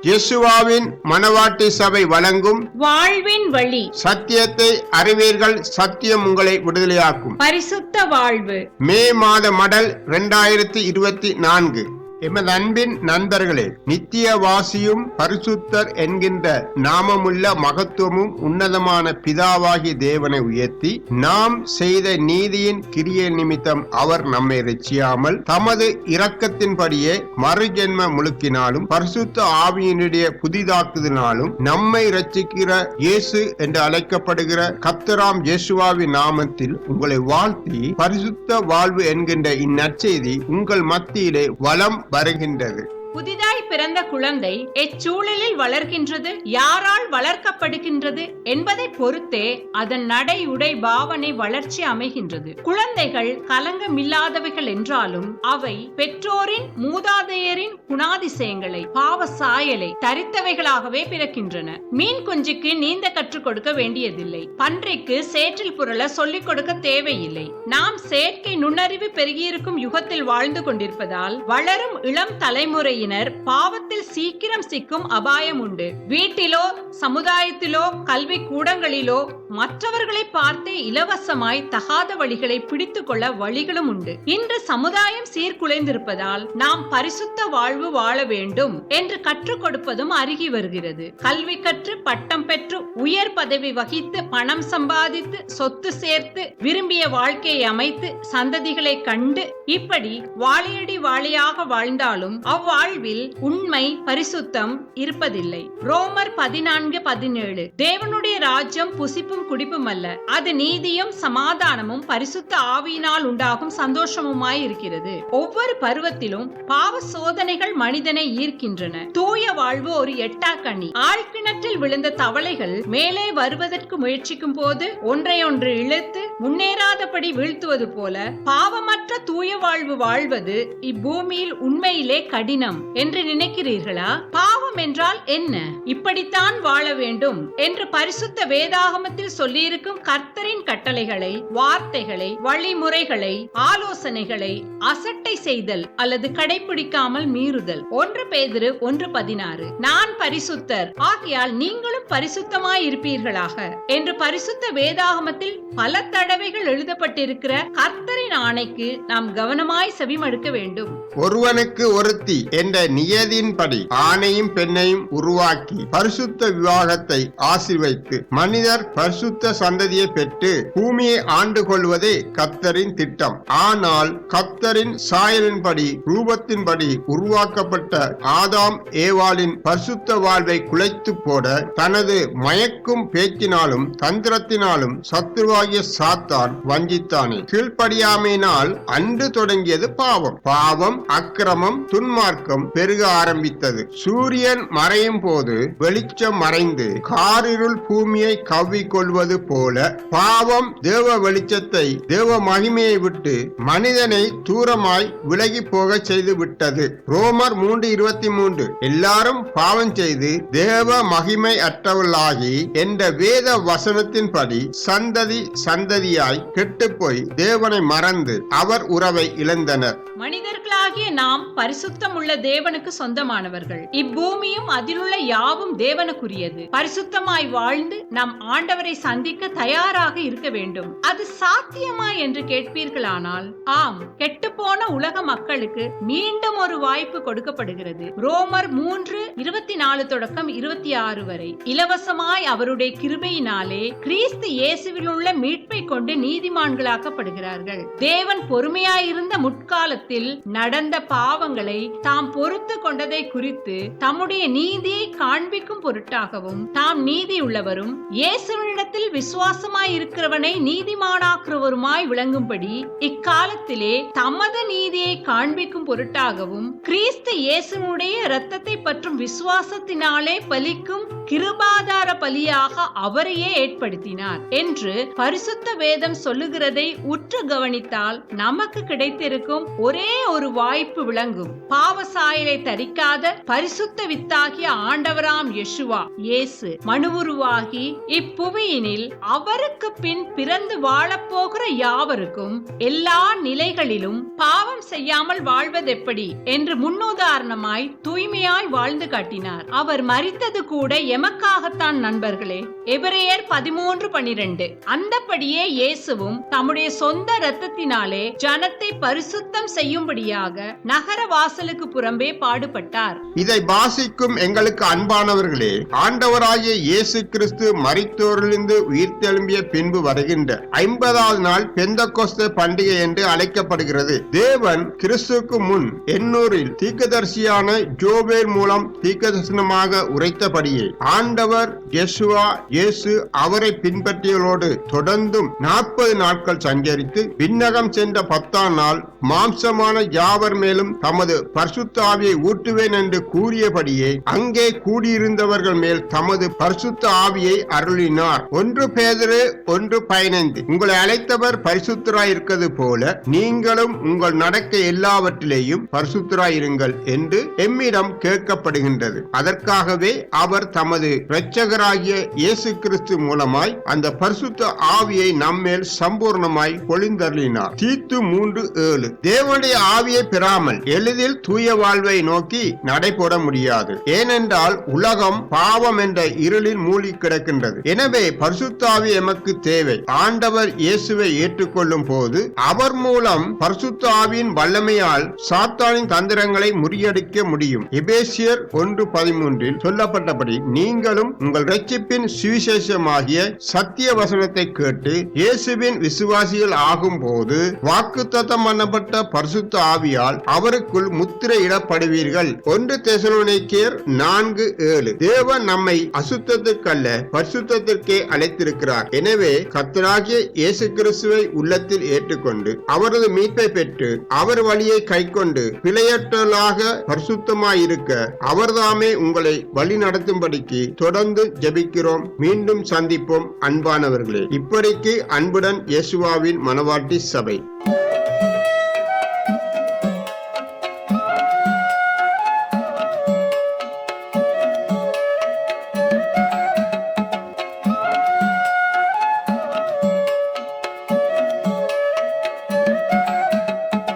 இயேசுவாவின் மணவாட்டி சபை வழங்கும் வாழ்வின் வழி. சத்தியத்தை அறிவீர்கள், சத்தியம் உங்களை விடுதலையாக்கும். பரிசுத்த வாழ்வு. மே மாத மடல் 2024. எமது அன்பின் நண்பர்களே, நித்திய வாசியும் பரிசுத்தர் என்கின்ற நாமமுள்ள மகத்துவமும் உன்னதமான பிதாவாகி தேவனை உயர்த்தி நாம் செய்த நீதியின் கிரியை நிமித்தம் அவர் நம்மை ரட்சியாமல் தமது இரக்கத்தின்படியே மறுஜென்ம முழுக்கினாலும் பரிசுத்த ஆவியினுடைய புதிதாக்குதலினாலும் நம்மை ரட்சிக்கிற இயேசு என்று அழைக்கப்படுகிற கர்த்தராம் இயேசுவாவின் நாமத்தில் உங்களை வாழ்த்தி பரிசுத்த வாழ்வு என்கின்ற இந்நற்செய்தி உங்கள் மத்தியிலே வலம் வருகின்றது. புதிதாய் பிறந்த குழந்தை எச்சூழலில் வளர்கின்றது, யாரால் வளர்க்கப்படுகின்றது என்பதை பொறுத்தே அதன் நடை உடை பாவனை வளர்ச்சி அமைகின்றது. குழந்தைகள் கலங்கமில்லாதவைகள் என்றாலும் அவை பெற்றோரின் மூதாதையரின் குணாதிசயங்களை பாவ சாயலை தரித்தவைகளாகவே பிறக்கின்றன. மீன் குஞ்சுக்கு நீந்த கற்றுக் கொடுக்க வேண்டியதில்லை, பன்றிக்கு சேற்றில் புரள சொல்லிக் கொடுக்க தேவையில்லை. நாம் செயற்கை நுண்ணறிவு பெருகியிருக்கும் யுகத்தில் வாழ்ந்து கொண்டிருப்பதால் வளரும் இளம் தலைமுறையின் பாவத்தில் சீக்கிரம் சிக்கும் அபாயம் உண்டு. வீட்டிலோ சமுதாயத்திலோ கல்வி கூடங்களிலோ மற்றவர்களை பார்த்தே இலவசமாய் தகாத வழிகளை பிடித்துக் கொள்ள வழிகளும் உண்டு. இன்று சமுதாயம் சீர்குலைந்திருப்பதால் நாம் பரிசுத்த வாழ்வு வாழ வேண்டும் என்று கற்றுக் கொடுப்பதும் அருகி வருகிறது. கல்வி கற்று பட்டம் பெற்று உயர் பதவி வகித்து பணம் சம்பாதித்து சொத்து சேர்த்து விரும்பிய வாழ்க்கையை அமைத்து சந்ததிகளை கண்டு இப்படி வாழையடி வாழையாக வாழ்ந்தாலும் அவ்வாழ்வில் உண்மை பரிசுத்தம் இருப்பதில்லை. ரோமர் 14:17 தேவனுடைய ராஜ்யம் புசிப்பும் குடிப்பும் அல்ல, அது நீதியும் சமாதானமும் பரிசுத்த ஆவியினால் உண்டாகும் சந்தோஷமுமாய் இருக்கிறது. ஒவ்வொரு பருவத்திலும் பாவ சோதனைகள் மனிதனை ஈர்க்கின்றன. தூய வாழ்வு ஒரு எட்டாக்கனி. ஆழ்கிணற்றில் விழுந்த தவளைகள் மேலே வருவதற்கு முயற்சிக்கும் போது ஒன்றையொன்று இழுத்து முன்னேறாதபடி வீழ்த்துவது போல பாவமற்ற தூய வாழ்வு வாழ்வது இப்பூமியில் உண்மையிலே கடினம் என்று நினைக்கிறீர்களா? பாவம் என்றால் என்ன? இப்படித்தான் வாழ வேண்டும் என்று பரிசுத்த வேதாகமத்தில் சொல்லியிருக்கும் கர்த்தரின் கட்டளைகளை, வார்த்தைகளை, வழிமுறைகளை, ஆலோசனைகளை அசட்டை செய்தல் அல்லது கடைபிடிக்காமல் மீறுதல். 1 பேதுரு 1:16 நான் பரிசுத்தர் ஆகையால் நீங்களும் பரிசுத்தமாய் இருப்பீர்களாக என்று பரிசுத்த வேதாகமத்தில் பல தடவைகள் எழுதப்பட்டிருக்கிற கர்த்தரின் ஆணைக்கு நாம் கவனமாய் செவிமடுக்க வேண்டும். ஒருவனுக்கு ஒருத்தி என்ற நியதியின்படி ஆணையும் பெண்ணையும் உருவாக்கி பரிசுத்த விவாகத்தை ஆசீர்வைத்து மனிதர் பரிசுத்த சந்ததியை பெற்று பூமியை ஆண்டு கொள்வதே கர்த்தரின் திட்டம். ஆனால் கர்த்தரின் சாயலின்படி ரூபத்தின்படி உருவாக்கப்பட்ட ஆதாம் ஏவாளின் பரிசுத்த வாழ்வை குலைத்து போட தனது மயக்கும் பேச்சினாலும் தந்திரத்தினாலும் சத்துருவாகிய சாத்தான் வஞ்சித்தானே. கீழ்ப்படியாமையினால் அன்று தொடங்கியது பாவம். பாவம், அக்கிரமம், துன்மார்க்கம் பெருக ஆரம்பித்தது. சூரியன் மறையும் போது வெளிச்சம் மறைந்து காரிருள் பூமியை கவ்விக் கொள்வது போல பாவம் தேவ வெளிச்சத்தை, தேவ மகிமையை விட்டு மனிதனை தூரமாய் விலகி போக செய்து விட்டது. ரோமர் 3:23 எல்லாரும் பாவம் செய்து தேவ மகிமை அற்றவர்களாகி என்ற வேத வசனத்தின்படி சந்ததி சந்ததியாய் கெட்டுப்போய் தேவனை மறந்து அவர் உறவை இழந்தனர். மனிதர்களாகிய நாம் பரிசுத்தம் உள்ள தேவனுக்கு சொந்தமானவர்கள். இப்பூமியும் அதிலுள்ள யாவும் தேவனுக்குரியது. பரிசுத்தமாய் வாழ்ந்து நம் ஆண்டவரை சந்திக்க தயாராக இருக்க வேண்டும். அது சாத்தியமா என்று கேட்பீர்களானால் ஆம், கெட்டுப்போன உலக மக்களுக்கு மீண்டும் ஒரு வாய்ப்பு கொடுக்கப்படுகிறது. ரோமர் 3:24-26 வரை இலவசமாய் அவருடைய கிருபையினாலே கிறிஸ்து இயேசுவில் உள்ள மீட்பை கொண்டு நீதிமான்களாக்கப்படுகிறார்கள். தேவன் பொறுமையாயிருந்த முற்காலத்தில் நடந்த பாவங்களை தாம் பொறுத்து கொண்டதை குறித்து தம்முடைய நீதியை காண்பிக்கும் பொருட்டாகவும் தாம் நீதியுள்ளவரும் இயேசுவினிடத்தில் விசுவாசமாய் இருக்கிறவனை நீதிமானாக்குறவருமாய் விளங்கும்படி இக்காலத்திலே தமது நீதியை காண்பிக்கும் பொருட்டாகவும் கிறிஸ்து இயேசுனுடைய இரத்தத்தை பற்றும் விசுவாசத்தினாலே பலிக்கும் கிருபாதார பலியாக அவரையே ஏற்படுத்தினார் என்று பரிசுத்த வேதம் சொல்லுகிறதை உற்று கவனித்தால் நமக்கு கிடைத்திருக்கும் ஒரே ஒரு வாய்ப்பு விளங்கும். பாவ சாயலை தரிக்காத பரிசுத்த வித்தாகிய ஆண்டவராம் யெஷுவா இயேசு மனுவுருவாகி இப்புவியினில் அவருக்கு பின் பிறந்து வாழப்போகிற யாவருக்கும் எல்லா நிலைகளிலும் பாவம் செய்யாமல் வாழ்வதெப்படி என்று முன்னுதாரணமாய் தூய்மையாய் வாழ்ந்து காட்டினார். அவர் மரித்தது கூட எமக்காகத்தான் நண்பர்களே. எபிரேயர் 13:12. அந்தபடியே இயேசுவும் தம்முடைய சொந்த இரத்தத்தினாலே ஜனத்தை பரிசுத்தம் செய்யும்படியாக நகர வாசலுக்கு புறம்பே பாடுபட்டார். இதை வாசிக்கும் எங்களுக்கு அன்பானவர்களே, ஆண்டவராகிய இயேசு கிறிஸ்து மரித்தோரிலிருந்து உயிர்த்தெழும்பிய பின்பு வருகின்ற 50வது நாள் பெந்தெகோஸ்தே பண்டிகை என்று அழைக்கப்படுகிறது. தேவன் கிறிஸ்துக்கு முன் 800 தீர்க்கதரிசியான ஜோவேல் மூலம் தீர்க்கதரிசனமாக உரைத்தபடியே ஆண்டவர் யெஷுவா இயேசு அவரை பின்பற்றியவர்களோடு தொடர்ந்தும் 40 நாட்கள் சஞ்சரித்து விண்ணகம் சென்ற 10ஆம் நாள் மாம்சமான யாவர் மேலும் தமது பரிசுத்த ஆவியை ஊட்டுவேன் என்று கூறியபடியே அங்கே கூடியிருந்தவர்கள் மேல் தமது பரிசுத்த ஆவியை அருளினார். 1 பேதுரு 1:15. உங்களை அழைத்தவர் பரிசுத்தராய் இருக்கிறது போல நீங்களும் உங்கள் நடக்க எல்லாவற்றிலேயும் பரிசுத்தராயிருங்கள் என்று எம்மிடம் கேட்கப்படுகின்றது. அதற்காகவே அவர் தமது இரட்சகராகிய இயேசு கிறிஸ்து மூலமாய் அந்த பரிசுத்த ஆவியை நம்மேல் சம்பூர்ணமாய் பொழிந்தருளினார். தீத்து 3:7. தேவனுடைய ஆவியை பெறாமல் எளிதில் தூய வாழ்வை நோக்கி நடைபோட முடியாது. ஏனென்றால் உலகம் பாவம் என்ற இருளில் மூழ்கி கிடக்கின்றது. எனவே பரிசுத்த ஆவி எமக்கு தேவை. ஆண்டவர் இயேசுவை ஏற்றுக்கொள்ளும் போது அவர் மூலம் பரிசுத்த ஆவியின் வல்லமையால் சாத்தானின் தந்திரங்களை முறியடிக்க முடியும். எபேசியர் 1:13 சொல்லப்பட்டபடி நீங்களும் உங்கள் இரட்சிப்பின் சுவிசேஷமாகிய சத்திய வசனத்தை கேட்டு இயேசுவின் விசுவாசிகள் ஆகும் போது வாக்குத்தத்தம் பண்ணப்பட்ட பரிசுத்த ஆவியால் அவருக்குள் முத்திரையிடப்படுவீர்கள். 1 தெசலோனிக்கேயர் 4:7. தேவன் நம்மை அசுத்தத்திற்கல்ல பரிசுத்தத்திற்கே அழைத்திருக்கிறார். எனவே கர்த்தராகிய இயேசு கிறிஸ்துவை உள்ளத்தில் ஏற்றுக்கொண்டு அவரது மீட்பை பெற்று அவர் வழியை கைக்கொண்டு பிழையற்றலாக பரிசுத்தமாயிருக்க அவர்தாமே உங்களை வழி நடத்தும்படிக்கு தொடர்ந்து ஜெபிக்கிறோம். மீண்டும் சந்திப்போம் அன்பானவர்களே. இப்படிக்கு அன்புடன் இயேசுவாவின் மனவாட்டி சபை.